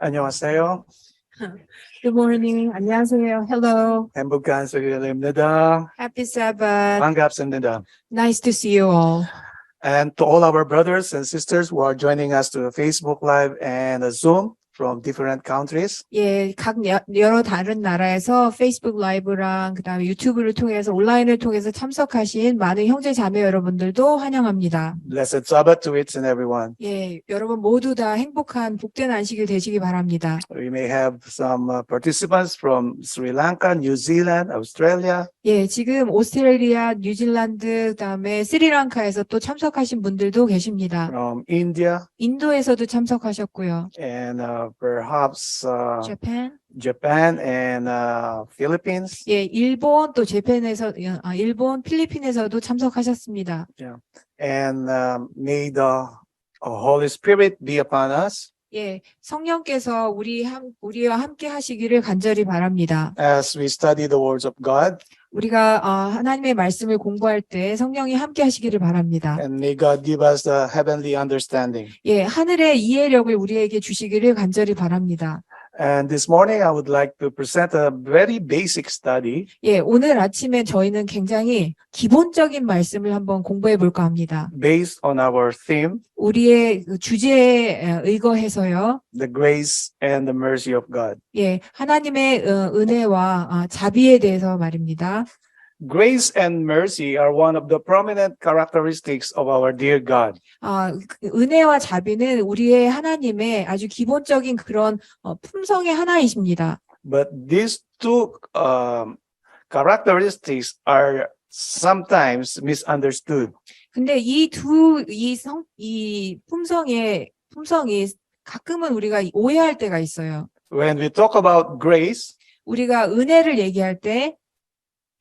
안녕하세요. Good morning. 안녕하세요. Hello. 행복한 수요일입니다. Happy Sabbath. 반갑습니다. Nice to see you all. And to all our brothers and sisters who are joining us to Facebook Live and Zoom from different countries. 예, 여러 다른 나라에서 페이스북 라이브랑 그다음에 유튜브를 통해서 온라인을 통해서 참석하신 많은 형제 자매 여러분들도 환영합니다. Blessed Sabbath to each and everyone. 예, 여러분 모두 다 행복한 복된 안식일 되시기 바랍니다. We may have some participants from Sri Lanka, New Zealand, Australia. 예, 지금 오스트레일리아, 뉴질랜드, 그다음에 스리랑카에서 또 참석하신 분들도 계십니다. From India 인도에서도 참석하셨고요. and perhaps Japan. and Philippines. 예, 일본 또 일본, 필리핀에서도 참석하셨습니다. And may the Holy Spirit be upon us 예, 성령께서 우리와 함께 하시기를 간절히 바랍니다. as we study the words of God. 우리가 하나님의 말씀을 공부할 때 성령이 함께 하시기를 바랍니다. And may God give us the heavenly understanding. 예, 하늘의 이해력을 우리에게 주시기를 간절히 바랍니다. And this morning I would like to present a very basic study 예, 오늘 아침에 저희는 굉장히 기본적인 말씀을 한번 공부해 볼까 합니다. based on our theme, 우리의 그 주제에 의거해서요. the grace and the mercy of God. 예, 하나님의 은혜와 자비에 대해서 말입니다. Grace and mercy are one of the prominent characteristics of our dear God. 은혜와 자비는 우리의 하나님의 아주 기본적인 그런 품성의 하나이십니다. But these two characteristics are sometimes misunderstood. 근데 이 품성이 가끔은 우리가 오해할 때가 있어요. When we talk about grace, 우리가 은혜를 얘기할 때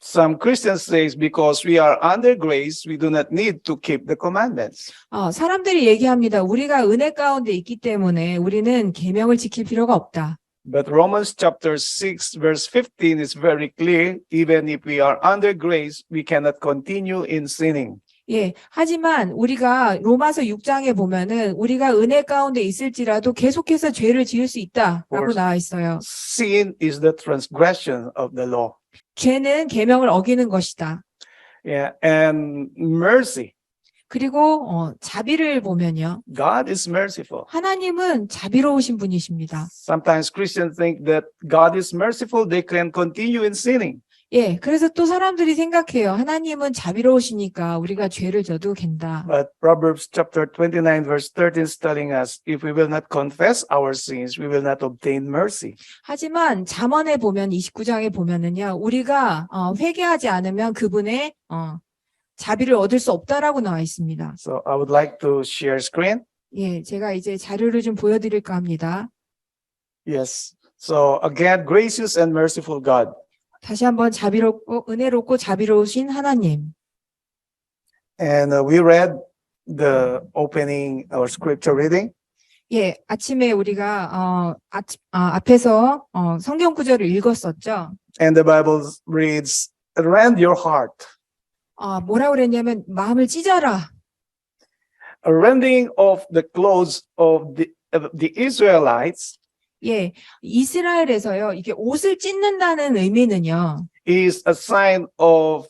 some Christians say because we are under grace, we do not need to keep the commandments. 사람들이 얘기합니다. 우리가 은혜 가운데 있기 때문에 우리는 계명을 지킬 필요가 없다. But Romans chapter 6 verse 15 is very clear. Even if we are under grace, we cannot continue in sinning. 예, 하지만 우리가 로마서 6장에 보면은 우리가 은혜 가운데 있을지라도 계속해서 죄를 지을 수 있다라고 나와 있어요. Sin is the transgression of the law. 죄는 계명을 어기는 것이다. Yeah, and mercy. 그리고 자비를 보면요. God is merciful. 하나님은 자비로우신 분이십니다. Sometimes Christians think that God is merciful, they can continue in sinning. 예, 그래서 또 사람들이 생각해요. 하나님은 자비로우시니까 우리가 죄를 져도 된다. But Proverbs chapter 29 verse 13 is telling us if we will not confess our sins, we will not obtain mercy. 하지만 잠언에 보면 29장에 보면은요. 우리가 회개하지 않으면 그분의 자비를 얻을 수 없다라고 나와 있습니다. So I would like to share screen. 예, 제가 이제 자료를 좀 보여드릴까 합니다. Yes. So again, gracious and merciful God. 다시 한번 은혜롭고 자비로우신 하나님. And we read the opening or scripture reading. 예, 아침에 우리가 앞에서 성경 구절을 읽었었죠. And the Bible reads, rend your heart. 뭐라고 그랬냐면 마음을 찢어라. A rending of the clothes of the Israelites 예, 이스라엘에서요. 이게 옷을 찢는다는 의미는요. is a sign of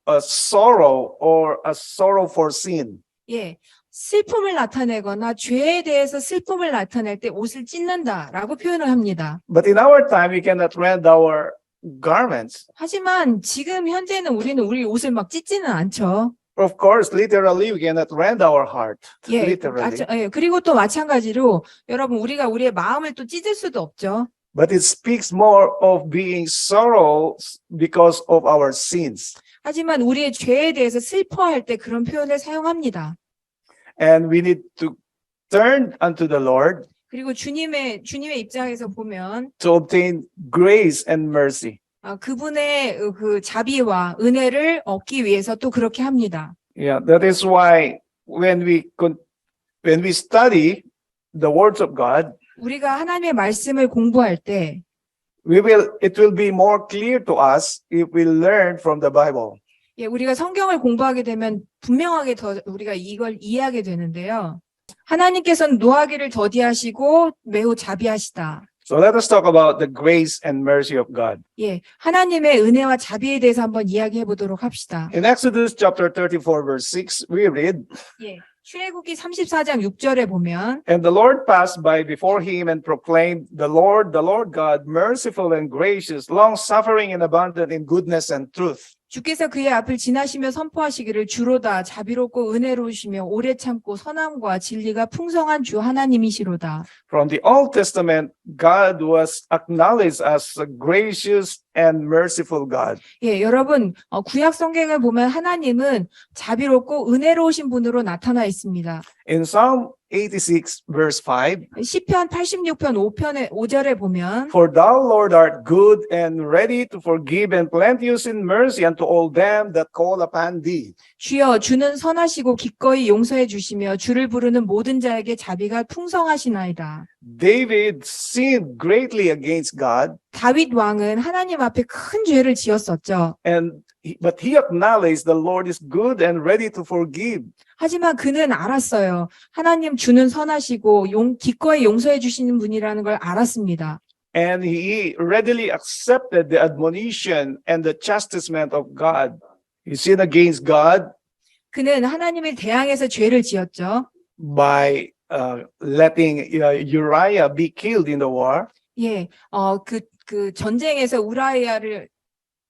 a sorrow or a sorrow for sin. 예, 슬픔을 나타내거나 죄에 대해서 슬픔을 나타낼 때 옷을 찢는다라고 표현을 합니다. But in our time, we cannot rend our garments. 하지만 지금 현재는 우리는 우리 옷을 막 찢지는 않죠. Of course, literally, we cannot rend our heart. 예, Literally. 예, 그리고 또 마찬가지로 여러분 우리가 우리의 마음을 또 찢을 수도 없죠. But it speaks more of being sorrow because of our sins. 하지만 우리의 죄에 대해서 슬퍼할 때 그런 표현을 사용합니다. And we need to turn unto the Lord 그리고 주님의 입장에서 보면 to obtain grace and mercy. 그분의 그 자비와 은혜를 얻기 위해서 또 그렇게 합니다. Yeah, that is why when we study the words of God, 우리가 하나님의 말씀을 공부할 때 it will be more clear to us if we learn from the Bible. 예, 우리가 성경을 공부하게 되면 분명하게 더 우리가 이걸 이해하게 되는데요. 하나님께서는 노하기를 더디하시고 매우 자비하시다. So let us talk about the grace and mercy of God. 예, 하나님의 은혜와 자비에 대해서 한번 이야기해 보도록 합시다. In Exodus chapter 34 verse 6, we read, 예, 출애굽기 34장 6절에 보면 And the Lord passed by before him and proclaimed, the Lord God, merciful and gracious, long-suffering and abundant in goodness and truth. 주께서 그의 앞을 지나시며 선포하시기를 주로다 자비롭고 은혜로우시며 오래 참고 선함과 진리가 풍성한 주 하나님이시로다. From the Old Testament, God was acknowledged as a gracious and merciful God. 예, 여러분 구약 성경을 보면 하나님은 자비롭고 은혜로우신 분으로 나타나 있습니다. In Psalm 86 verse 5, 시편 86편 5절에 보면 For thou, Lord, art good and ready to forgive and plenteous in mercy unto all them that call upon thee. 주여 주는 선하시고 기꺼이 용서해 주시며 주를 부르는 모든 자에게 자비가 풍성하시나이다. David sinned greatly against God, 다윗 왕은 하나님 앞에 큰 죄를 지었었죠. but he acknowledged the Lord is good and ready to forgive. 하지만 그는 알았어요. 하나님 주는 선하시고 기꺼이 용서해 주시는 분이라는 걸 알았습니다. And he readily accepted the admonition and the chastisement of God. He sinned against God 그는 하나님을 대항해서 죄를 지었죠. by letting Uriah be killed in the war. 예, 그 전쟁에서 우라이아를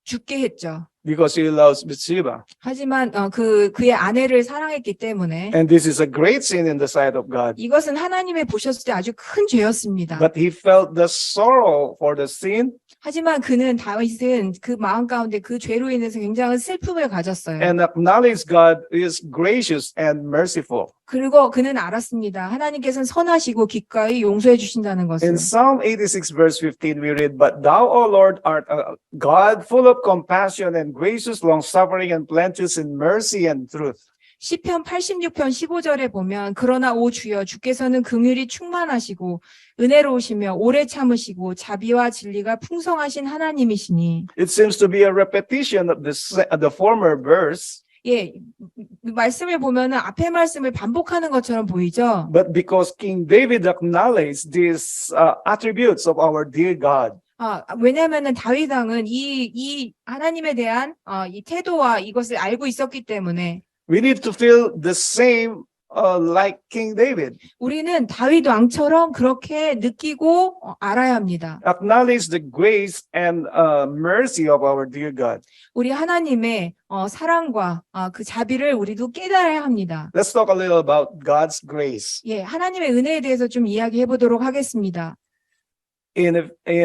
죽게 했죠. Because he loves Bathsheba. 하지만 그의 아내를 사랑했기 때문에 And this is a great sin in the sight of God. 이것은 하나님의 보셨을 때 아주 큰 죄였습니다. But he felt the sorrow for the sin 하지만 다윗은 그 마음 가운데 그 죄로 인해서 굉장한 슬픔을 가졌어요. and acknowledged God is gracious and merciful. 그리고 그는 알았습니다. 하나님께서는 선하시고 기꺼이 용서해 주신다는 것을. In Psalm 86 verse 15 we read, But thou, O Lord, art a God full of compassion and gracious, long-suffering and plenteous in mercy and truth. 시편 86편 15절에 보면 그러나 오 주여 주께서는 긍휼이 충만하시고 은혜로우시며 오래 참으시고 자비와 진리가 풍성하신 하나님이시니. It seems to be a repetition of the former verse. 예, 말씀을 보면은 앞에 말씀을 반복하는 것처럼 보이죠. But because King David acknowledged these attributes of our dear God, 왜냐하면은 다윗 왕은 이 하나님에 대한 이 태도와 이것을 알고 있었기 때문에 we need to feel the same like King David. 우리는 다윗 왕처럼 그렇게 느끼고 알아야 합니다. Acknowledge the grace and mercy of our dear God. 우리 하나님의 사랑과 그 자비를 우리도 깨달아야 합니다. Let's talk a little about God's grace. 예, 하나님의 은혜에 대해서 좀 이야기해 보도록 하겠습니다. In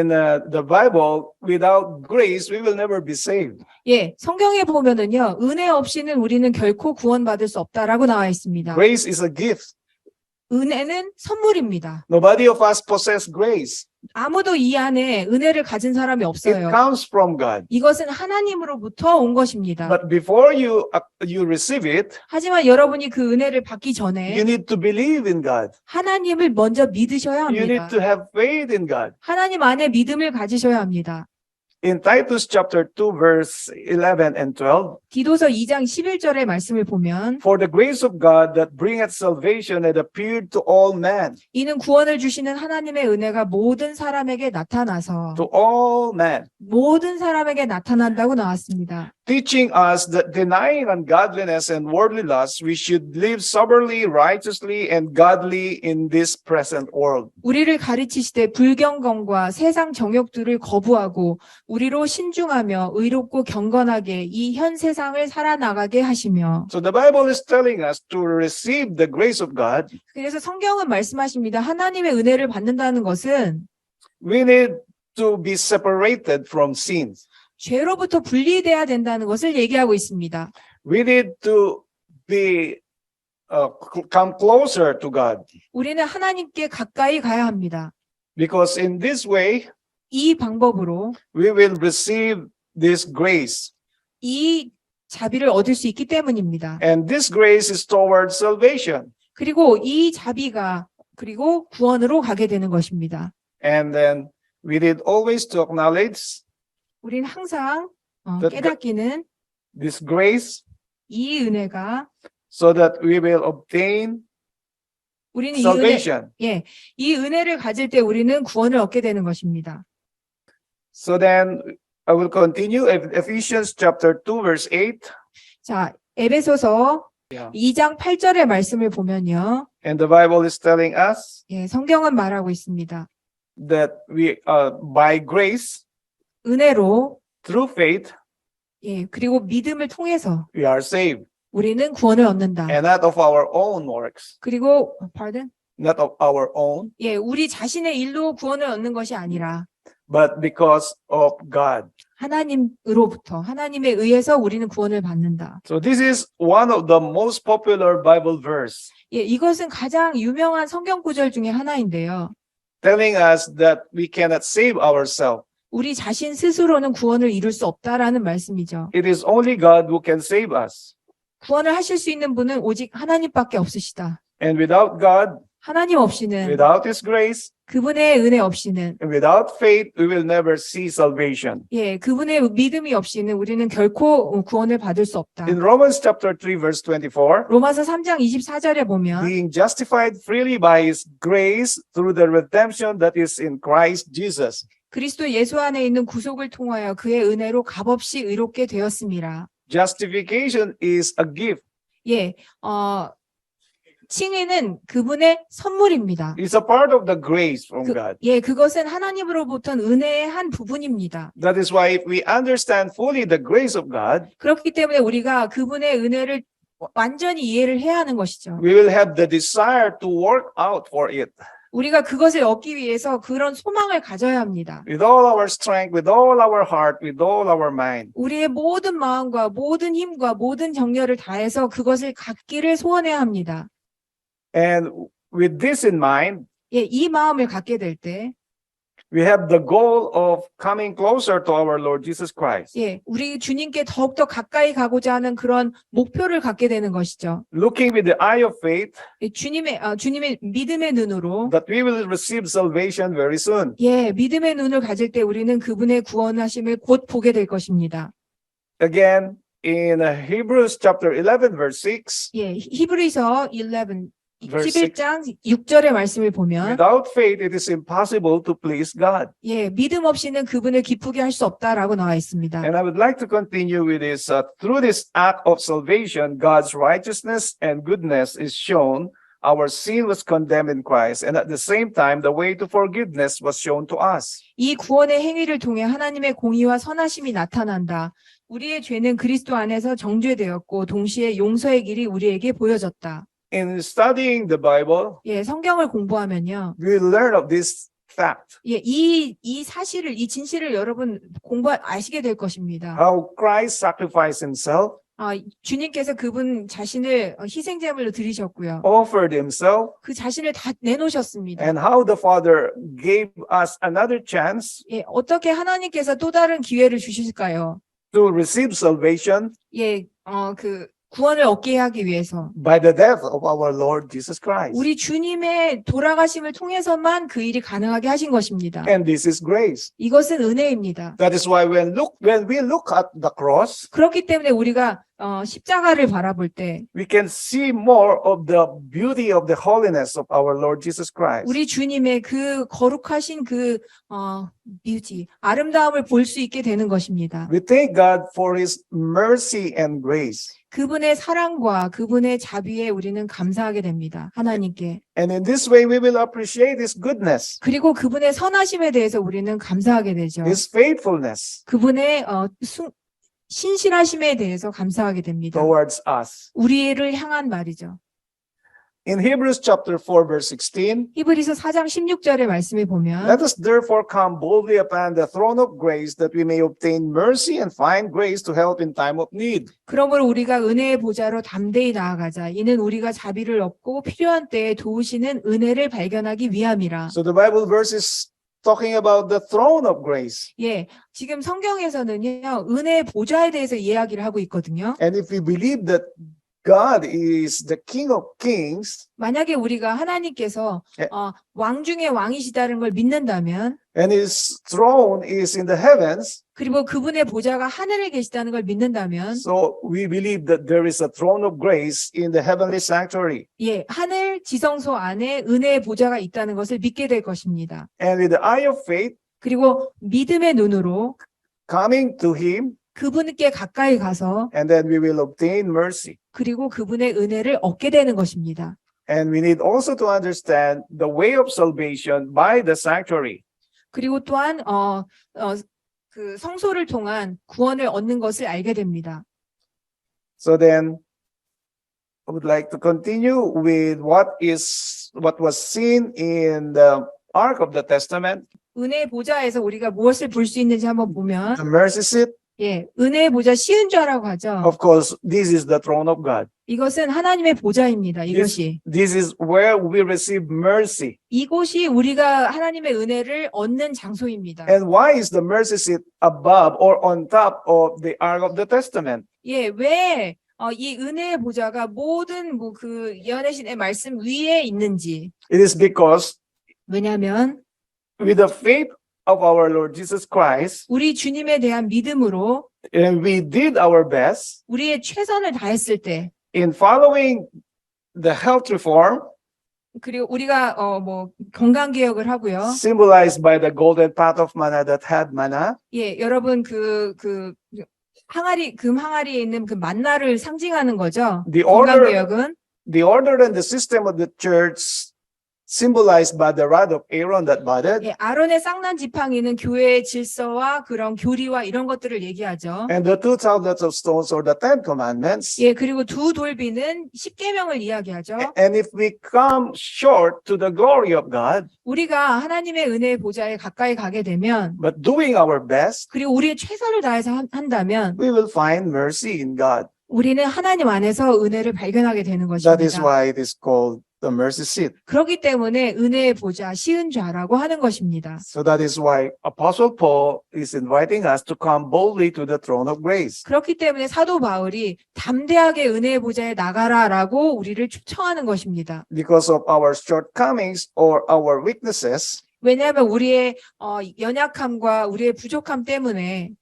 the Bible, without grace, we will never be saved. 예, 성경에 보면은요, 은혜 없이는 우리는 결코 구원받을 수 없다라고 나와 있습니다. Grace is a gift. 은혜는 선물입니다. Nobody of us possess grace. 아무도 이 안에 은혜를 가진 사람이 It 없어요. comes from God. 이것은 하나님으로부터 온 것입니다. But before you receive it, 하지만 여러분이 그 은혜를 받기 you 전에 need to believe in God. 하나님을 먼저 믿으셔야 You need 합니다. to have faith in God. 하나님 안에 믿음을 가지셔야 합니다. In Titus chapter 2 verse 11 and 12, 디도서 2장 11절의 말씀을 보면 For the grace of God that bringeth salvation had appeared to all men. 이는 구원을 주시는 하나님의 은혜가 모든 사람에게 나타나서 To all men. 모든 사람에게 나타난다고 나왔습니다. Teaching us that denying ungodliness and worldly lusts, we should live soberly, righteously, and godly in this present world. 우리를 가르치시되 불경건과 세상 정욕들을 거부하고 우리로 신중하며 의롭고 경건하게 이 현 세상을 살아나가게 하시며. So the Bible is telling us to receive the grace of God. 그래서 성경은 말씀하십니다. 하나님의 은혜를 받는다는 것은 We need to be separated from sins. 죄로부터 분리돼야 된다는 것을 얘기하고 있습니다. We need to come closer to God. 우리는 하나님께 가까이 가야 합니다. Because in this way, 이 방법으로 we will receive this grace. 이 자비를 얻을 수 있기 때문입니다. And this grace is toward salvation. 그리고 이 자비가 그리고 구원으로 가게 되는 것입니다. And then we need always to acknowledge 우리는 항상 that 깨닫기는 this grace 이 은혜가 so that we will obtain 우리는 salvation. 이 은혜를 가질 때 우리는 구원을 얻게 되는 것입니다. So then I will continue Ephesians chapter 2 verse 8. 자, 에베소서 Yeah. 2장 8절의 말씀을 보면요. And the Bible is telling us 성경은 말하고 있습니다. that we by grace 은혜로 through faith 그리고 믿음을 통해서 we are saved, 우리는 구원을 얻는다. and not of our own works, 그리고 not of our own, 우리 자신의 일로 구원을 얻는 것이 아니라 but because of God. 하나님으로부터 하나님에 의해서 우리는 구원을 받는다. So this is one of the most popular Bible verse 이것은 가장 유명한 성경 구절 중에 하나인데요. telling us that we cannot save ourselves. 우리 자신 스스로는 구원을 이룰 수 없다라는 말씀이죠. It is only God who can save us. 구원을 하실 수 있는 분은 오직 하나님밖에 없으시다. And without God, 하나님 없이는, without His grace, 그분의 은혜 없이는, and without faith, we will never see salvation. 그분의 믿음이 없이는 우리는 결코 구원을 받을 수 없다. In Romans chapter 3 verse 24, 로마서 3장 24절에 보면 being justified freely by His grace through the redemption that is in Christ Jesus. 그리스도 예수 안에 있는 구속을 통하여 그의 은혜로 값없이 의롭게 되었습니다. Justification is a gift. 칭의는 그분의 선물입니다. It's a part of the grace from God. 그것은 하나님으로부터 은혜의 한 부분입니다. That is why if we understand fully the grace of God, 그렇기 때문에 우리가 그분의 은혜를 완전히 이해를 해야 하는 것이죠. we will have the desire to work out for it. 우리가 그것을 얻기 위해서 그런 소망을 가져야 합니다. With all our strength, with all our heart, with all our mind. 우리의 모든 마음과 모든 힘과 모든 정열을 다해서 그것을 갖기를 소원해야 합니다. And with this in mind, 이 마음을 갖게 될 때, we have the goal of coming closer to our Lord Jesus Christ. 우리 주님께 더욱더 가까이 가고자 하는 그런 목표를 갖게 되는 것이죠. Looking with the eye of faith 주님의 믿음의 눈으로, that we will receive salvation very soon. 믿음의 눈을 가질 때 우리는 그분의 구원하심을 곧 보게 될 것입니다. Again, in Hebrews chapter 11 verse 6, 히브리서 11장 6절의 말씀을 보면 without faith it is impossible to please God. 믿음 없이는 그분을 기쁘게 할 수 없다라고 나와 있습니다. And I would like to continue with this. Through this act of salvation, God's righteousness and goodness is shown. Our sin was condemned in Christ, and at the same time, the way to forgiveness was shown to us. 이 구원의 행위를 통해 하나님의 공의와 선하심이 나타난다. 우리의 죄는 그리스도 안에서 정죄되었고 동시에 용서의 길이 우리에게 보여졌다. In studying the Bible, 성경을 공부하면요. we learn of this fact. 이 사실을, 이 진실을 여러분 아시게 될 것입니다. How Christ sacrificed himself, 주님께서 그분 자신을 희생제물로 드리셨고요. offered himself, 그 자신을 다 내놓으셨습니다. and how the Father gave us another chance 어떻게 하나님께서 또 다른 기회를 주실까요? to receive salvation 구원을 얻게 하기 위해서 by the death of our Lord Jesus Christ. 우리 주님의 돌아가심을 통해서만 그 일이 가능하게 하신 것입니다. And this is grace. 이것은 은혜입니다. That is why when we look at the cross, 그렇기 때문에 우리가 십자가를 바라볼 때 we can see more of the beauty of the holiness of our Lord Jesus Christ. 우리 주님의 그 거룩하신 뷰티, 아름다움을 볼 수 있게 되는 것입니다. We thank God for His mercy and grace. 그분의 사랑과 그분의 자비에 우리는 감사하게 됩니다. 하나님께. And in this way, we will appreciate His goodness, 그리고 그분의 선하심에 대해서 우리는 감사하게 되죠. His faithfulness 그분의 신실하심에 대해서 감사하게 됩니다. towards us. 우리를 향한 말이죠. In Hebrews chapter 4, verse 16, 히브리서 4장 16절의 말씀을 보면 let us therefore come boldly upon the throne of grace that we may obtain mercy and find grace to help in time of need. 그러므로 우리가 은혜의 보좌로 담대히 나아가자. 이는 우리가 자비를 얻고 필요한 때에 도우시는 은혜를 발견하기 위함이라. So the Bible verse is talking about the throne of grace. 지금 성경에서는요, 은혜의 보좌에 대해서 이야기를 하고 있거든요. And if we believe that God is the King of Kings, 만약에 우리가 하나님께서 왕 중에 왕이시다는 걸 믿는다면, and His throne is in the heavens, 그리고 그분의 보좌가 하늘에 계시다는 걸 믿는다면, so we believe that there is a throne of grace in the heavenly sanctuary. 하늘 하늘 지성소 안에 은혜의 보좌가 있다는 것을 믿게 될 것입니다. And with the eye of faith, 그리고 믿음의 눈으로 coming to Him, 그분께 가까이 가서 and then we will obtain mercy. 그리고 그분의 은혜를 얻게 되는 것입니다. And we need also to understand the way of salvation by the sanctuary. 그리고 또한 그 성소를 통한 구원을 얻는 것을 알게 됩니다. So then, I would like to continue with what was seen in the Ark of the Testament, 은혜의 보좌에서 우리가 무엇을 볼 수 있는지 한번 보면 the mercy seat. 예, 은혜의 보좌 시은좌라고 하죠. Of course, this is the throne of God. 이것은 하나님의 보좌입니다. 이것이. This is where we receive mercy. 이곳이 우리가 하나님의 은혜를 얻는 장소입니다. And why is the mercy seat above or on top of the Ark of the Testament? 예, 왜 이 은혜의 보좌가 모든 그 예언의 신의 말씀 위에 있는지. It is because 왜냐하면 with the faith of our Lord Jesus Christ, 우리 주님에 대한 믿음으로 and we did our best 우리의 최선을 다했을 때, in following the health reform 그리고 우리가 건강 개혁을 하고요. symbolized by the golden pot of manna that had manna. 예, 여러분 그 금 항아리에 있는 그 만나를 상징하는 거죠. The 건강 order, 개혁은 the order and the system of the church symbolized by the rod of Aaron that budded, 예, 아론의 쌍난 지팡이는 교회의 질서와 그런 교리와 이런 것들을 얘기하죠. and the two tablets of stones or the Ten Commandments. 예, 그리고 두 돌비는 십계명을 이야기하죠. And if we come short to the glory of God, 우리가 하나님의 은혜의 보좌에 가까이 가게 되면, but doing our best, 그리고 우리의 최선을 다해서 한다면 we will find mercy in God. 우리는 하나님 안에서 은혜를 발견하게 되는 That is 것입니다. why it is called the mercy seat. 그렇기 때문에 은혜의 보좌, 시은좌라고 하는 것입니다. So that is why Apostle Paul is inviting us to come boldly to the throne of grace. 그렇기 때문에 사도 바울이 담대하게 은혜의 보좌에 나가라라고 우리를 초청하는 것입니다. Because of our shortcomings or our weaknesses, 왜냐하면 우리의 연약함과 우리의 부족함 때문에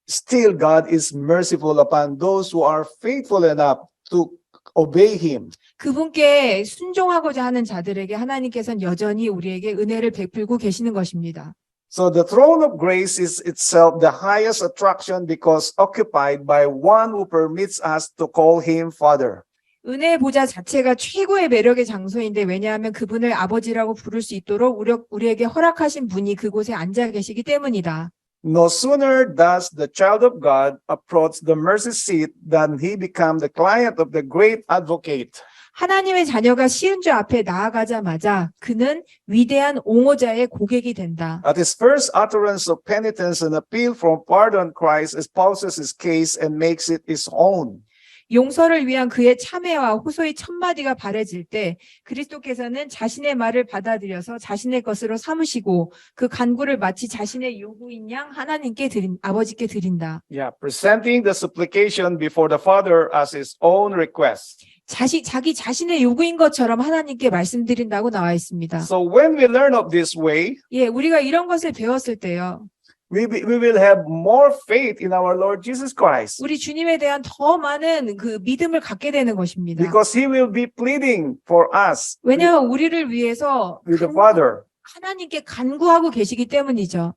still God is merciful upon those who are faithful enough to obey Him. 그분께 순종하고자 하는 자들에게 하나님께서는 여전히 우리에게 은혜를 베풀고 계시는 것입니다. So the throne of grace is itself the highest attraction because occupied by one who permits us to call Him Father. 은혜의 보좌 자체가 최고의 매력의 장소인데 왜냐하면 그분을 아버지라고 부를 수 있도록 우리에게 허락하신 분이 그곳에 앉아 계시기 때문이다. No sooner does the child of God approach the mercy seat than he becomes the client of the great advocate. 하나님의 자녀가 시은좌 앞에 나아가자마자 그는 위대한 옹호자의 고객이 된다. At his first utterance of penitence and appeal from pardon, Christ espouses his case and makes it his own. 용서를 위한 그의 참회와 호소의 첫 마디가 바래질 때 그리스도께서는 자신의 말을 받아들여서 자신의 것으로 삼으시고 그 간구를 마치 자신의 요구인 양 하나님께 아버지께 드린다. Yeah, presenting the supplication before the Father as his own request. 자기 자신의 요구인 것처럼 하나님께 말씀드린다고 나와 있습니다. So when we learn of this way, 예, 우리가 이런 것을 배웠을 때요. we will have more faith in our Lord Jesus Christ 우리 주님에 대한 더 많은 그 믿음을 갖게 되는 것입니다. because he will be pleading for us 왜냐하면 우리를 위해서 with the Father. 하나님께 간구하고 계시기 때문이죠.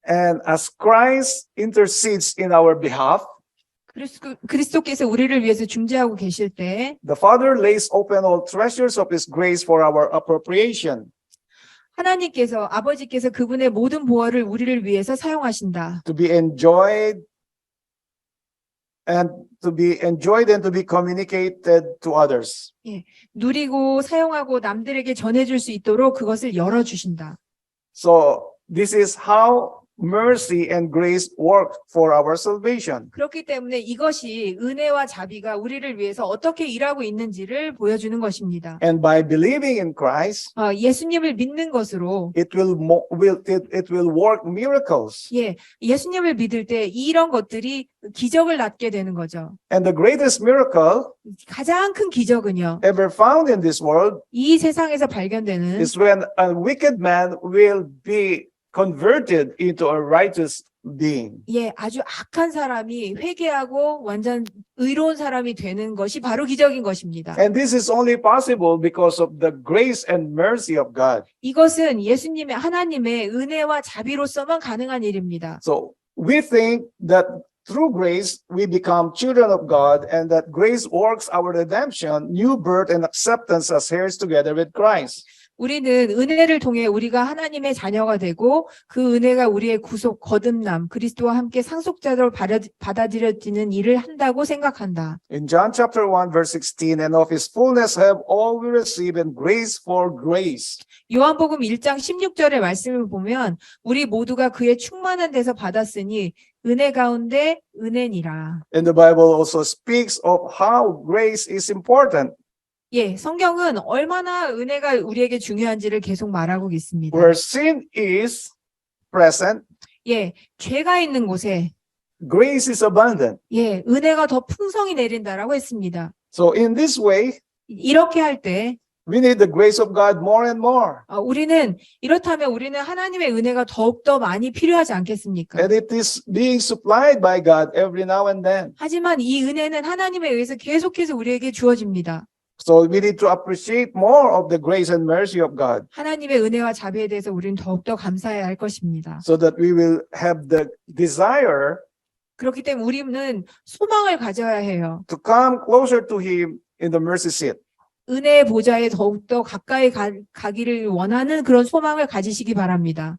And as Christ intercedes in our behalf, 그리스도께서 우리를 위해서 중재하고 계실 때 the Father lays open all treasures of his grace for our appropriation. 하나님께서 아버지께서 그분의 모든 보혈을 우리를 위해서 사용하신다. To be enjoyed and to be communicated to others. 누리고 사용하고 남들에게 전해줄 수 있도록 그것을 열어주신다. So this is how mercy and grace work for our salvation. 그렇기 때문에 이것이 은혜와 자비가 우리를 위해서 어떻게 일하고 있는지를 보여주는 것입니다. And by believing in Christ, 예수님을 믿는 것으로 it will work miracles. 예수님을 믿을 때 이런 것들이 기적을 낳게 되는 거죠. And the greatest miracle 가장 큰 기적은요. ever found in this world 이 세상에서 발견되는 is when a wicked man will be converted into a righteous being. 예, 아주 악한 사람이 회개하고 완전 의로운 사람이 되는 것이 바로 기적인 것입니다. And this is only possible because of the grace and mercy of God. 이것은 예수님의 하나님의 은혜와 자비로서만 가능한 일입니다. So we think that through grace we become children of God, and that grace works our redemption, new birth, and acceptance as heirs together with Christ. 우리는 은혜를 통해 우리가 하나님의 자녀가 되고 그 은혜가 우리의 구속, 거듭남, 그리스도와 함께 상속자로 받아들여지는 일을 한다고 생각한다. In John chapter 1 verse 16, and of his fullness have all we receive, and grace for grace. 요한복음 1장 16절의 말씀을 보면 우리 모두가 그의 충만한 데서 받았으니 은혜 가운데 은혜니라. And the Bible also speaks of how grace is important. 예, 성경은 얼마나 은혜가 우리에게 중요한지를 계속 말하고 있습니다. Where sin is present, 예, 죄가 있는 곳에 grace is abundant. 예, 은혜가 더 풍성히 내린다라고 했습니다. So in this way, 이렇게 할 때 we need the grace of God more and more. 이렇다면 우리는 하나님의 은혜가 더욱더 많이 필요하지 않겠습니까? And it is being supplied by God every now and then. 하지만 이 은혜는 하나님에 의해서 계속해서 우리에게 주어집니다. So we need to appreciate more of the grace and mercy of God, 하나님의 은혜와 자비에 대해서 우리는 더욱더 감사해야 할 것입니다. so that we will have the desire 그렇기 때문에 우리는 소망을 가져야 해요. to come closer to Him in the mercy seat. 은혜의 보좌에 더욱더 가까이 가기를 원하는 그런 소망을 가지시기 바랍니다.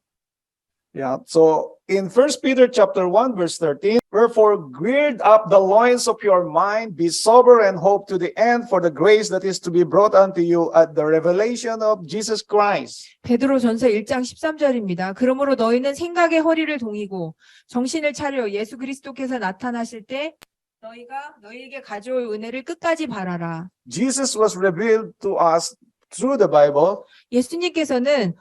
Yeah. So in 1 Peter chapter 1 verse 13, wherefore gird up the loins of your mind, be sober and hope to the end for the grace that is to be brought unto you at the revelation of Jesus Christ. 베드로전서 1장 13절입니다. 그러므로 너희는 생각의 허리를 동이고 정신을 차려 예수 그리스도께서 나타나실 때 너희가 너희에게 가져올 은혜를 끝까지 바라라. Jesus was revealed to us through the Bible. 예수님께서는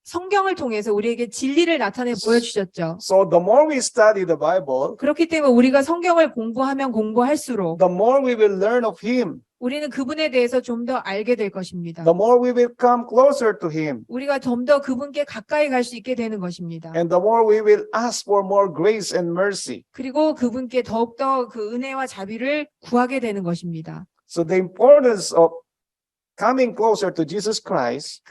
성경을 통해서 우리에게 진리를 나타내 보여주셨죠. So the more we study the Bible, 그렇기 때문에 우리가 성경을 공부하면 공부할수록 the more we will learn of Him. 우리는 그분에 대해서 좀 더 알게 될 것입니다. The more we will come closer to Him. 우리가 좀 더 그분께 가까이 갈 수 있게 되는 것입니다. And the more we will ask for more grace and mercy. 그리고 그분께 더욱더 그 은혜와 자비를 구하게 되는 것입니다. So the importance of coming closer to Jesus Christ,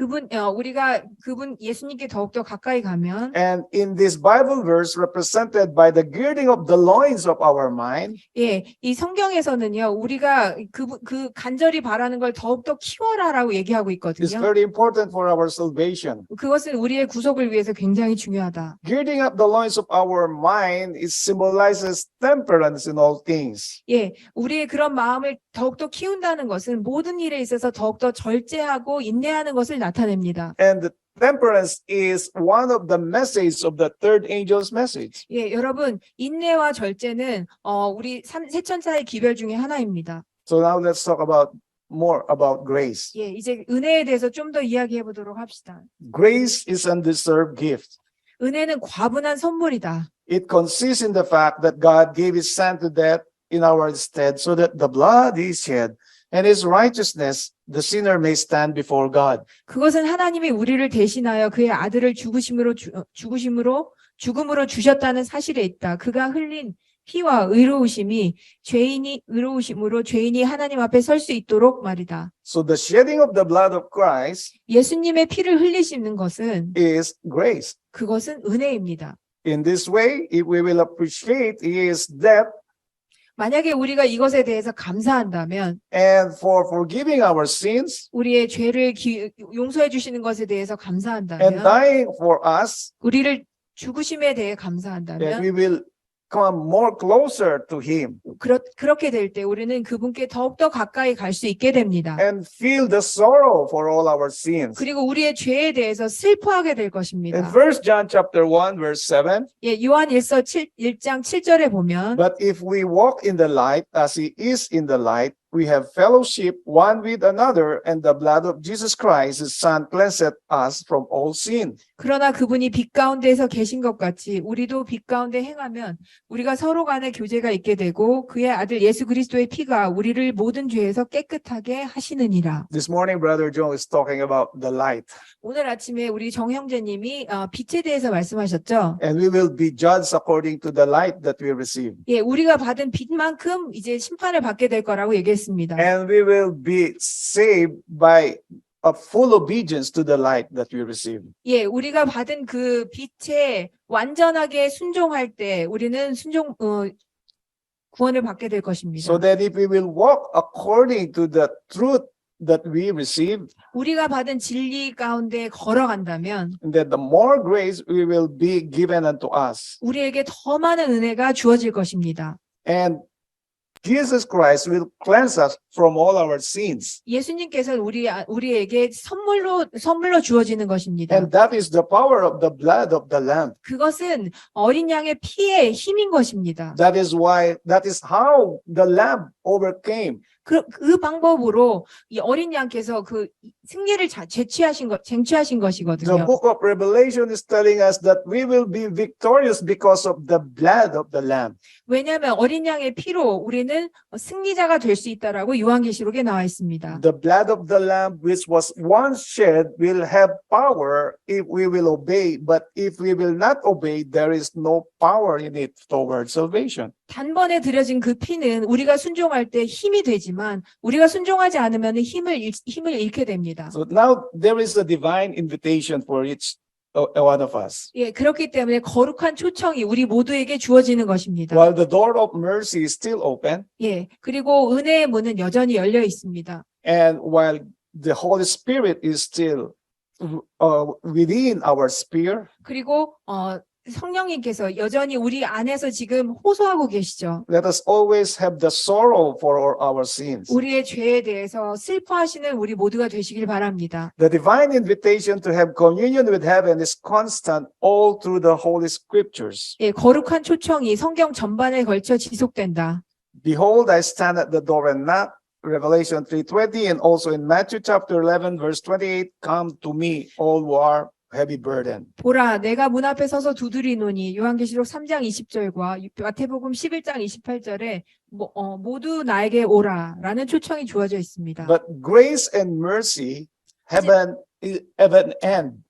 우리가 그분 예수님께 더욱더 가까이 가면 and in this Bible verse represented by the girding of the loins of our mind, 예, 이 성경에서는요, 우리가 그 간절히 바라는 걸 더욱더 키워라라고 얘기하고 is 있거든요. very important for our salvation. 그것은 우리의 구속을 위해서 굉장히 중요하다. Girding up the loins of our mind is symbolizes temperance in all things. 예, 우리의 그런 마음을 더욱더 키운다는 것은 모든 일에 있어서 더욱더 절제하고 인내하는 것을 나타냅니다. And the temperance is one of the messages of the third angel's message. 예, 여러분, 인내와 절제는 우리 세 천사의 기별 중에 하나입니다. So now let's talk about more about grace. 예, 이제 은혜에 대해서 좀 더 이야기해 보도록 합시다. Grace is undeserved gift. 은혜는 과분한 선물이다. It consists in the fact that God gave His Son to death in our stead, so that the blood He shed and His righteousness, the sinner may stand before God. 그것은 하나님이 우리를 대신하여 그의 아들을 죽음으로 주셨다는 사실에 있다. 그가 흘린 피와 의로우심으로 죄인이 하나님 앞에 설 수 있도록 말이다. So the shedding of the blood of Christ 예수님의 피를 흘리시는 것은 is grace. 그것은 은혜입니다. In this way, if we will appreciate His death 만약에 우리가 이것에 대해서 감사한다면 and for forgiving our sins 우리의 죄를 용서해 주시는 것에 대해서 and 감사한다면 dying for us, 우리를 죽으심에 대해 then 감사한다면 we will come more closer to Him 그렇게 될 때 우리는 그분께 더욱더 가까이 갈 수 있게 됩니다. and feel the sorrow for all our sins. 그리고 우리의 죄에 대해서 슬퍼하게 될 In 것입니다. 1 John chapter 1 verse 7, 예, 요한 1장 7절에 보면 but if we walk in the light as He is in the light, we have fellowship one with another, and the blood of Jesus Christ, his son, cleanseth us from all sin. 그러나 그분이 빛 가운데에서 계신 것 같이 우리도 빛 가운데 행하면 우리가 서로 간에 교제가 있게 되고 그의 아들 예수 그리스도의 피가 우리를 모든 죄에서 깨끗하게 하시느니라. This morning, Brother Joe is talking about the light, 오늘 아침에 우리 정 형제님이 빛에 대해서 말씀하셨죠. and we will be judged according to the light that we receive. 예, 우리가 받은 빛만큼 이제 심판을 받게 될 거라고 얘기했습니다. And we will be saved by a full obedience to the light that we receive. 예, 우리가 받은 그 빛에 완전하게 순종할 때 우리는 구원을 받게 될 것입니다. So that if we will walk according to the truth that we receive, 우리가 받은 진리 가운데 걸어간다면 that the more grace we will be given unto us. 우리에게 더 많은 은혜가 주어질 것입니다. And Jesus Christ will cleanse us from all our sins. 예수님께서는 우리에게 선물로 주어지는 것입니다. And that is the power of the blood of the Lamb. 그것은 어린 양의 피의 힘인 것입니다. That is how the Lamb overcame. 그 방법으로 이 어린 양께서 그 승리를 쟁취하신 The 것이거든요. book of Revelation is telling us that we will be victorious because of the blood of the Lamb. 왜냐하면 어린 양의 피로 우리는 승리자가 될 수 있다라고 요한계시록에 나와 있습니다. The blood of the Lamb which was once shed will have power if we will obey, but if we will not obey, there is no power in it toward salvation. 단번에 들여진 그 피는 우리가 순종할 때 힘이 되지만 우리가 순종하지 않으면 힘을 잃게 됩니다. So now there is a divine invitation for each one of us. 예, 그렇기 때문에 거룩한 초청이 우리 모두에게 주어지는 것입니다. While the door of mercy is still open, 예, 그리고 은혜의 문은 여전히 열려 있습니다. and while the Holy Spirit is still within our sphere, 그리고 성령님께서 여전히 우리 안에서 지금 호소하고 계시죠. let us always have the sorrow for our sins. 우리의 죄에 대해서 슬퍼하시는 우리 모두가 되시길 바랍니다. The divine invitation to have communion with heaven is constant all through the Holy Scriptures. 예, 거룩한 초청이 성경 전반에 걸쳐 지속된다. Behold, I stand at the door and knock. Revelation 3:20, and also in Matthew chapter 11, verse 28, come to me, all who are heavy burden. 보라, 내가 문 앞에 서서 두드리노니 요한계시록 3장 20절과 마태복음 11장 28절에 모두 나에게 오라라는 초청이 주어져 있습니다. But grace and mercy have an end.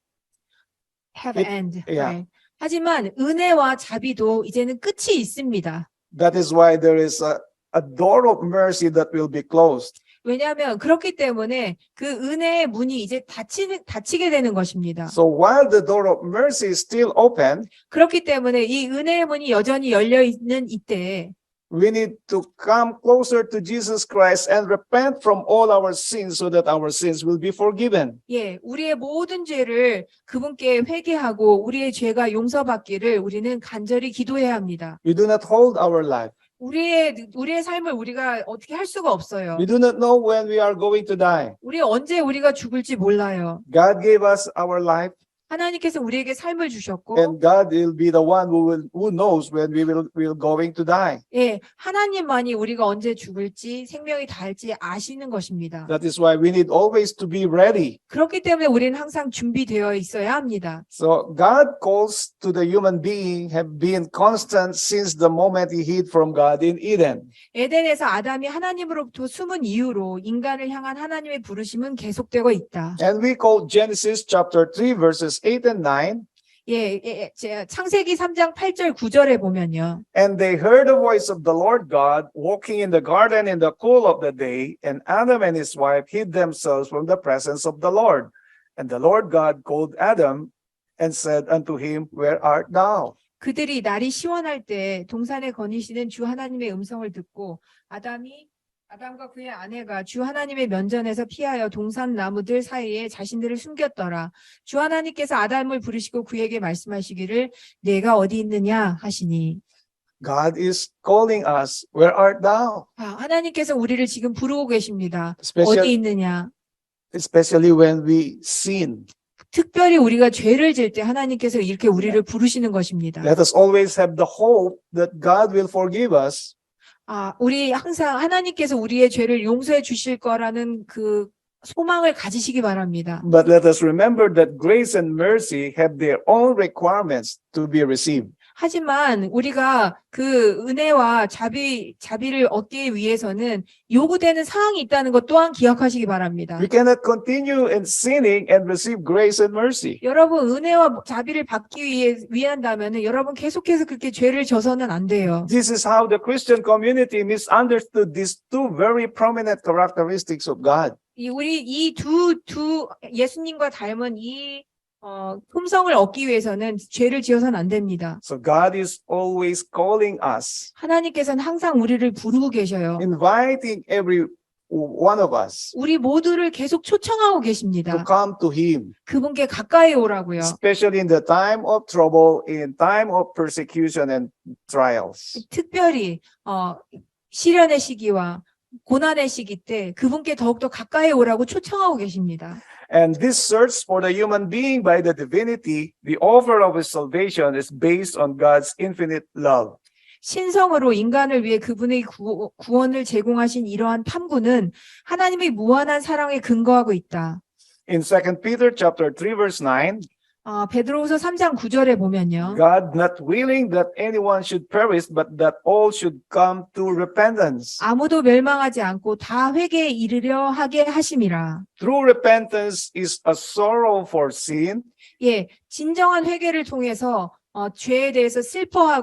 Have end. yeah. 네. 하지만 은혜와 자비도 이제는 끝이 있습니다. That is why there is a door of mercy that will be closed. 왜냐하면 그렇기 때문에 그 은혜의 문이 이제 닫히게 되는 것입니다. So while the door of mercy is still open, 그렇기 때문에 이 은혜의 문이 여전히 열려 있는 이때에 we need to come closer to Jesus Christ and repent from all our sins so that our sins will be forgiven. 예, 우리의 모든 죄를 그분께 회개하고 우리의 죄가 용서받기를 우리는 간절히 기도해야 합니다. We do not hold our life. 우리의 삶을 우리가 어떻게 할 수가 없어요. We do not know when we are going to die. 언제 우리가 죽을지 몰라요. God gave us our life, 하나님께서 우리에게 삶을 주셨고, and God will be the one who knows when we will going to die. 예, 하나님만이 우리가 언제 죽을지 생명이 닿을지 아시는 것입니다. That is why we need always to be ready. 그렇기 때문에 우리는 항상 준비되어 있어야 합니다. So God calls to the human being have been constant since the moment he hid from God in Eden. 에덴에서 아담이 하나님으로부터 숨은 이후로 인간을 향한 하나님의 부르심은 계속되고 있다. And we call Genesis chapter 3 verses 8 and 9. 창세기 3장 8절 9절에 보면요. And they heard the voice of the Lord God walking in the garden in the cool of the day, and Adam and his wife hid themselves from the presence of the Lord. And the Lord God called Adam and said unto him, Where art thou? 그들이 날이 시원할 때 동산에 거니시는 주 하나님의 음성을 듣고 아담과 그의 아내가 주 하나님의 면전에서 피하여 동산 나무들 사이에 자신들을 숨겼더라. 주 하나님께서 아담을 부르시고 그에게 말씀하시기를 내가 어디 있느냐 하시니. God is calling us, Where art thou? 하나님께서 우리를 지금 부르고 계십니다. Especially- 어디 있느냐. Especially when we sin. 특별히 우리가 죄를 질 때 하나님께서 이렇게 우리를 부르시는 것입니다. Let us always have the hope that God will forgive us. 우리 항상 하나님께서 우리의 죄를 용서해 주실 거라는 그 소망을 가지시기 바랍니다. But let us remember that grace and mercy have their own requirements to be received. 하지만 우리가 그 은혜와 자비를 얻기 위해서는 요구되는 사항이 있다는 것 또한 기억하시기 바랍니다. We cannot continue in sinning and receive grace and mercy. 여러분 은혜와 자비를 받기 위한다면은 여러분 계속해서 그렇게 죄를 져서는 안 돼요. This is how the Christian community misunderstood these two very prominent characteristics of God. 우리 이 두 예수님과 닮은 이 품성을 얻기 위해서는 죄를 지어서는 안 됩니다. So God is always calling us, 하나님께서는 항상 우리를 부르고 계셔요. inviting every one of us 우리 모두를 계속 초청하고 계십니다. to come to Him, 그분께 가까이 오라고요. especially in the time of trouble, in time of persecution and trials. 특별히 시련의 시기와 고난의 시기 때 그분께 더욱더 가까이 오라고 초청하고 계십니다. And this search for the human being by the divinity, the offer of His salvation is based on God's infinite love. 신성으로 인간을 위해 그분의 구원을 제공하신 이러한 탐구는 하나님의 무한한 사랑에 근거하고 있다. In 2 Peter chapter 3 verse 9, 베드로후서 3장 9절에 보면요. God not willing that anyone should perish, but that all should come to repentance. 아무도 멸망하지 않고 다 회개에 이르려 하게 하심이라. True repentance is a sorrow for sin, 예, 진정한 회개를 통해서 죄에 대해서 슬퍼할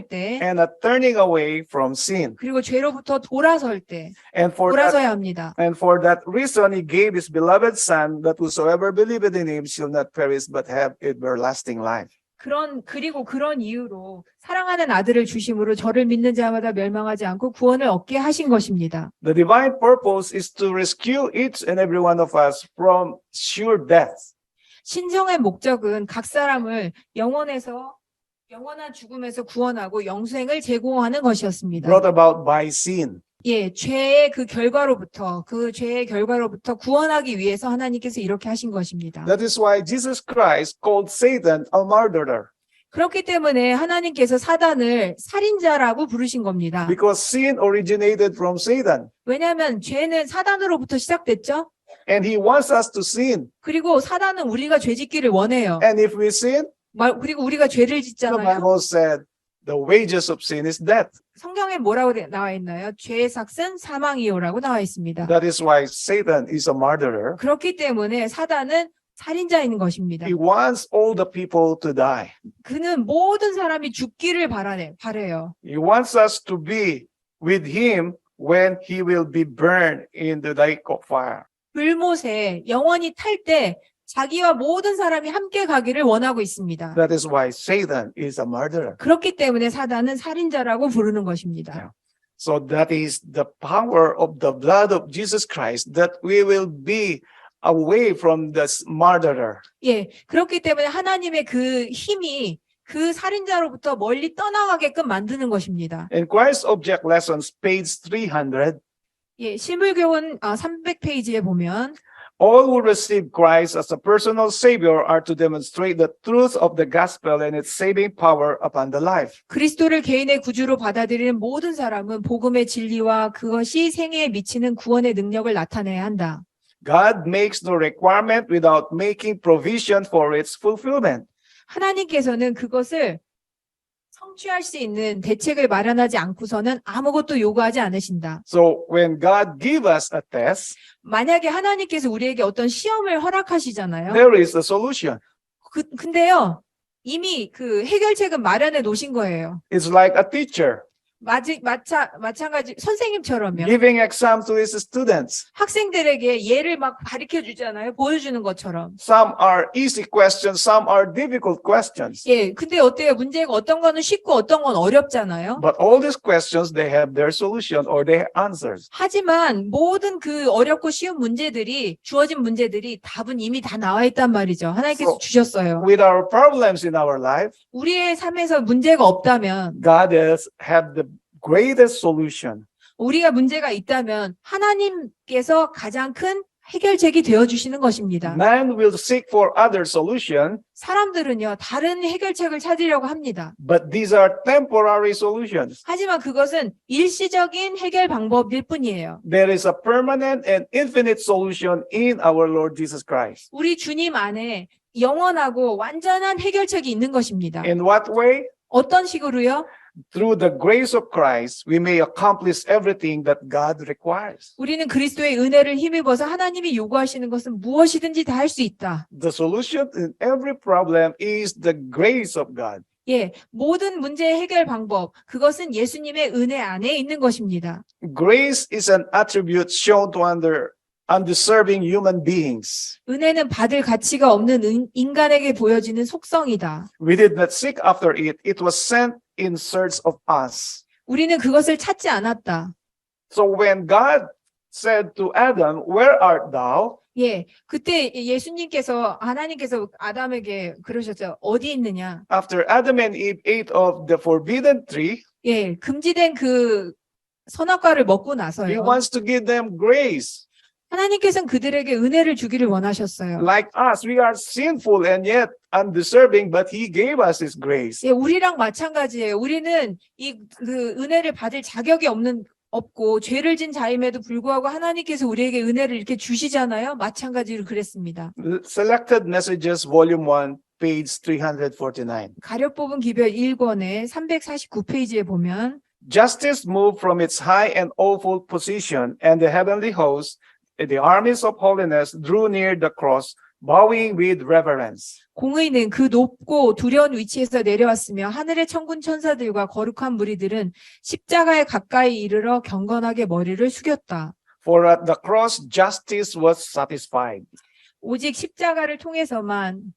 때 and a turning away from sin. 그리고 죄로부터 돌아설 때 And for 돌아서야 합니다. that reason, He gave His beloved Son, that whosoever believeth in Him shall not perish, but have everlasting life. 그리고 그런 이유로 사랑하는 아들을 주심으로 저를 믿는 자마다 멸망하지 않고 구원을 얻게 하신 것입니다. The divine purpose is to rescue each and every one of us from sure death. 신정의 목적은 각 사람을 영원한 죽음에서 구원하고 영생을 제공하는 것이었습니다. Brought about by sin. 예, 죄의 결과로부터 구원하기 위해서 하나님께서 이렇게 하신 것입니다. That is why Jesus Christ called Satan a murderer. 그렇기 때문에 하나님께서 사단을 살인자라고 부르신 겁니다. Because sin originated from Satan. 왜냐하면 죄는 사단으로부터 시작됐죠. And he wants us to sin. 그리고 사단은 우리가 죄 짓기를 원해요. And if we sin, 그리고 우리가 죄를 the 짓잖아요. Bible said, the wages of sin is death. 성경에 뭐라고 나와 있나요? 죄의 삭은 사망이요라고 나와 있습니다. That is why Satan is a murderer. 그렇기 때문에 사단은 살인자인 것입니다. He wants all the people to die. 그는 모든 사람이 죽기를 바래요. He wants us to be with him when he will be burned in the lake of fire. 불못에 영원히 탈 때 자기와 모든 사람이 함께 가기를 원하고 있습니다. That is why Satan is a murderer. 그렇기 때문에 사단은 살인자라고 부르는 것입니다. So that is the power of the blood of Jesus Christ, that we will be away from this murderer. 예, 그렇기 때문에 하나님의 그 힘이 그 살인자로부터 멀리 떠나가게끔 만드는 것입니다. In Christ Object Lessons, page 300, 예, 실물교원 300페이지에 보면 all who receive Christ as a personal Savior are to demonstrate the truth of the gospel and its saving power upon the life. 그리스도를 개인의 구주로 받아들이는 모든 사람은 복음의 진리와 그것이 생애에 미치는 구원의 능력을 나타내야 한다. God makes no requirement without making provision for its fulfillment. 하나님께서는 그것을 성취할 수 있는 대책을 마련하지 않고서는 아무것도 요구하지 않으신다. So when God gives us a test, 만약에 하나님께서 우리에게 어떤 시험을 허락하시잖아요. there is a solution. 근데요, 이미 그 해결책은 마련해 놓으신 거예요. It's like a teacher 마찬가지 선생님처럼요. giving exam to his students. 학생들에게 예를 막 가르쳐 주잖아요. 보여주는 것처럼. Some are easy questions, some are difficult questions. 예, 근데 어때요? 문제가 어떤 거는 쉽고 어떤 건 어렵잖아요. But all these questions, they have their solution or their answers. 하지만 모든 그 어렵고 쉬운 주어진 문제들이 답은 이미 다 나와 있단 말이죠. 하나님께서 주셨어요. With our problems in our life, 우리의 삶에서 문제가 없다면, God has had the greatest solution. 우리가 문제가 있다면 하나님께서 가장 큰 해결책이 되어 주시는 것입니다. Man will seek for other solution, 사람들은요, 다른 해결책을 찾으려고 합니다. but these are temporary solutions. 하지만 그것은 일시적인 해결 방법일 뿐이에요. There is a permanent and infinite solution in our Lord Jesus Christ. 우리 주님 안에 영원하고 완전한 해결책이 있는 것입니다. In what way? 어떤 식으로요? Through the grace of Christ, we may accomplish everything that God requires. 우리는 그리스도의 은혜를 힘입어서 하나님이 요구하시는 것은 무엇이든지 다 할 수 있다. The solution in every problem is the grace of God. 예, 모든 문제의 해결 방법, 그것은 예수님의 은혜 안에 있는 것입니다. Grace is an attribute shown to undeserving human beings. 은혜는 받을 가치가 없는 인간에게 보여지는 속성이다. We did not seek after it. It was sent in search of us. 우리는 그것을 찾지 않았다. So when God said to Adam, "Where art thou?" 예, 그때 하나님께서 아담에게 그러셨죠. 어디 있느냐? After Adam and Eve ate of the forbidden tree, 예, 금지된 그 선악과를 먹고 He 나서요. wants to give them grace. 하나님께서는 그들에게 은혜를 주기를 원하셨어요. Like us, we are sinful and yet undeserving, but He gave us His grace. 예, 우리랑 마찬가지예요. 우리는 그 은혜를 받을 자격이 없고 죄를 진 자임에도 불구하고 하나님께서 우리에게 은혜를 이렇게 주시잖아요. 마찬가지로 그랬습니다. Selected Messages, Volume 1, page 349. 가력 뽑은 기별 1권의 349페이지에 보면 Justice moved from its high and awful position, and the heavenly hosts, the armies of holiness, drew near the cross, bowing with reverence. 공의는 그 높고 두려운 위치에서 내려왔으며 하늘의 천군 천사들과 거룩한 무리들은 십자가에 가까이 이르러 경건하게 머리를 숙였다. For at the cross justice was satisfied. 오직 십자가를 통해서만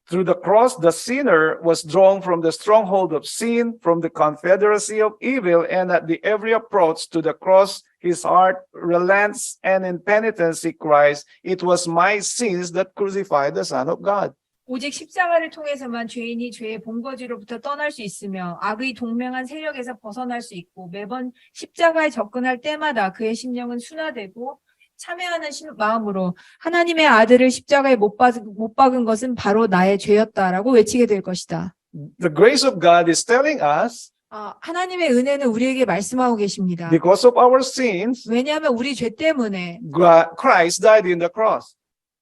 Through the cross, the sinner was drawn from the stronghold of sin, from the confederacy of evil, and at the every approach to the cross, his heart relents, and in penitence he cries, "It was my sins that crucified the Son of God." 오직 십자가를 통해서만 죄인이 죄의 본거지로부터 떠날 수 있으며 악의 동맹한 세력에서 벗어날 수 있고 매번 십자가에 접근할 때마다 그의 심령은 순화되고 참회하는 마음으로 하나님의 아들을 십자가에 못 박은 것은 바로 나의 죄였다라고 외치게 될 것이다. The grace of God is telling us, 하나님의 은혜는 우리에게 말씀하고 계십니다. because of our sins, 왜냐하면 우리 죄 때문에 Christ died in the cross.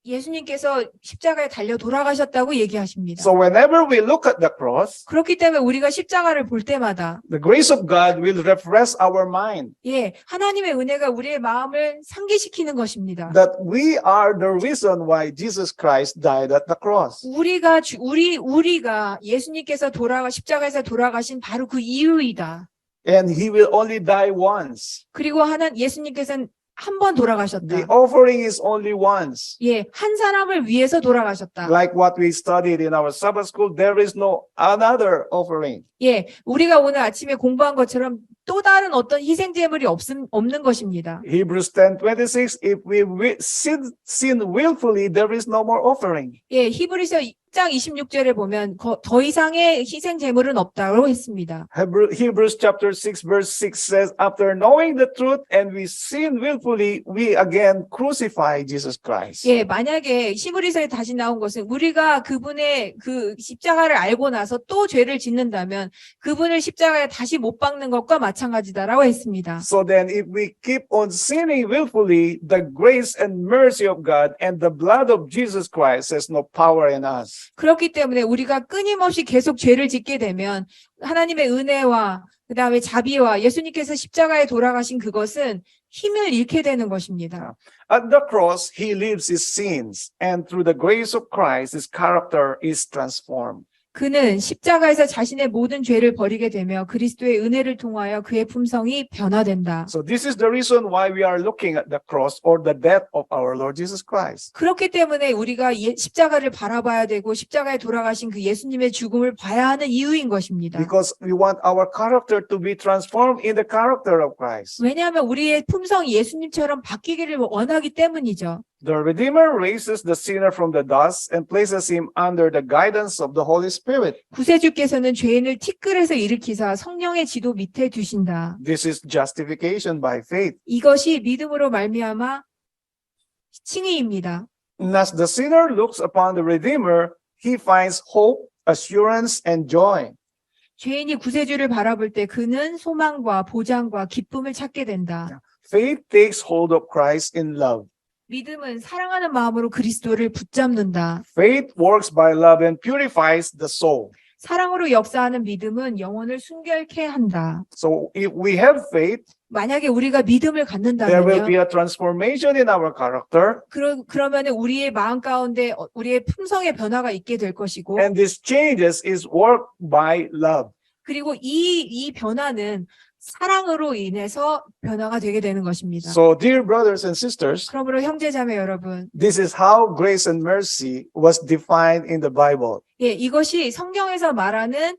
예수님께서 십자가에 달려 돌아가셨다고 얘기하십니다. So whenever we look at the cross, 그렇기 때문에 우리가 십자가를 볼 때마다 the grace of God will refresh our mind 예, 하나님의 은혜가 우리의 마음을 상기시키는 것입니다. that we are the reason why Jesus Christ died at the cross. 우리가 예수님께서 십자가에서 돌아가신 바로 그 이유이다. And He will only die once. 그리고 예수님께서는 한 번 돌아가셨다. The offering is only once. 예, 한 사람을 위해서 돌아가셨다. Like what we studied in our Sabbath school, there is no another offering. 예, 우리가 오늘 아침에 공부한 것처럼 또 다른 어떤 희생 제물이 없는 것입니다. Hebrews 10:26, if we sin willfully, there is no more offering. 예, 히브리서 10장 26절에 보면 더 이상의 희생 제물은 없다고 했습니다. Hebrews chapter 6 verse 6 says, after knowing the truth and we sin willfully, we again crucify Jesus Christ. 예, 만약에 히브리서에 다시 나온 것은 우리가 그분의 그 십자가를 알고 나서 또 죄를 짓는다면 그분을 십자가에 다시 못 박는 것과 마찬가지다라고 했습니다. So then if we keep on sinning willfully, the grace and mercy of God and the blood of Jesus Christ has no power in us. 그렇기 때문에 우리가 끊임없이 계속 죄를 짓게 되면 하나님의 은혜와 그다음에 자비와 예수님께서 십자가에 돌아가신 그것은 힘을 잃게 되는 것입니다. At the cross, He leaves His sins, and through the grace of Christ, His character is transformed. 그는 십자가에서 자신의 모든 죄를 버리게 되며 그리스도의 은혜를 통하여 그의 품성이 변화된다. So this is the reason why we are looking at the cross or the death of our Lord Jesus Christ. 그렇기 때문에 우리가 십자가를 바라봐야 되고 십자가에 돌아가신 그 예수님의 죽음을 봐야 하는 이유인 것입니다. Because we want our character to be transformed in the character of Christ. 왜냐하면 우리의 품성이 예수님처럼 바뀌기를 원하기 때문이죠. The Redeemer raises the sinner from the dust and places him under the guidance of the Holy Spirit. 구세주께서는 죄인을 티끌에서 일으키사 성령의 지도 밑에 두신다. This is justification by faith. 이것이 믿음으로 말미암아 칭의입니다. And as the sinner looks upon the Redeemer, he finds hope, assurance, and joy. 죄인이 구세주를 바라볼 때 그는 소망과 보장과 기쁨을 찾게 된다. Faith takes hold of Christ in love. 믿음은 사랑하는 마음으로 그리스도를 붙잡는다. Faith works by love and purifies the soul. 사랑으로 역사하는 믿음은 영혼을 순결케 한다. So if we have faith, 만약에 우리가 믿음을 there will be 갖는다면요. a transformation in our character. 그러면 우리의 마음 가운데 우리의 품성의 변화가 있게 될 것이고, And these changes is worked by love. 그리고 이 변화는 사랑으로 인해서 변화가 되게 되는 것입니다. So dear brothers and sisters, 그러므로 형제자매 여러분, this is how grace and mercy was defined in the Bible. 예, 이것이 성경에서 말하는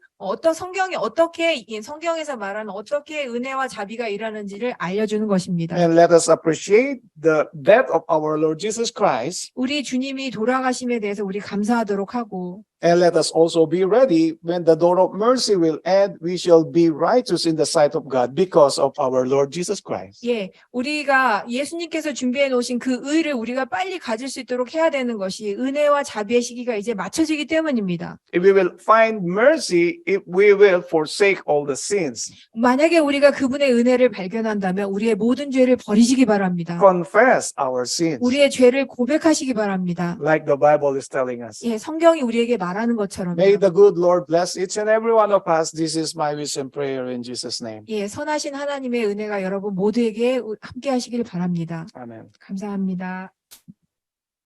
성경에서 말하는 어떻게 은혜와 자비가 일하는지를 알려주는 것입니다. And let us appreciate the death of our Lord Jesus Christ. 우리 주님이 돌아가심에 대해서 우리 감사하도록 하고, And let us also be ready when the door of mercy will end, we shall be righteous in the sight of God because of our Lord Jesus Christ. 예, 우리가 예수님께서 준비해 놓으신 그 의를 우리가 빨리 가질 수 있도록 해야 되는 것이 은혜와 자비의 시기가 이제 맞춰지기 때문입니다. If we will find mercy, if we will forsake all the sins. 만약에 우리가 그분의 은혜를 발견한다면 우리의 모든 죄를 버리시기 바랍니다. Confess our sins, 우리의 죄를 고백하시기 바랍니다. like the Bible is telling us. 예, 성경이 우리에게 말하는 것처럼요. May the good Lord bless each and every one of us. This is my wish and prayer in Jesus' name. 예, 선하신 하나님의 은혜가 여러분 모두에게 함께 하시길 바랍니다. Amen. 감사합니다.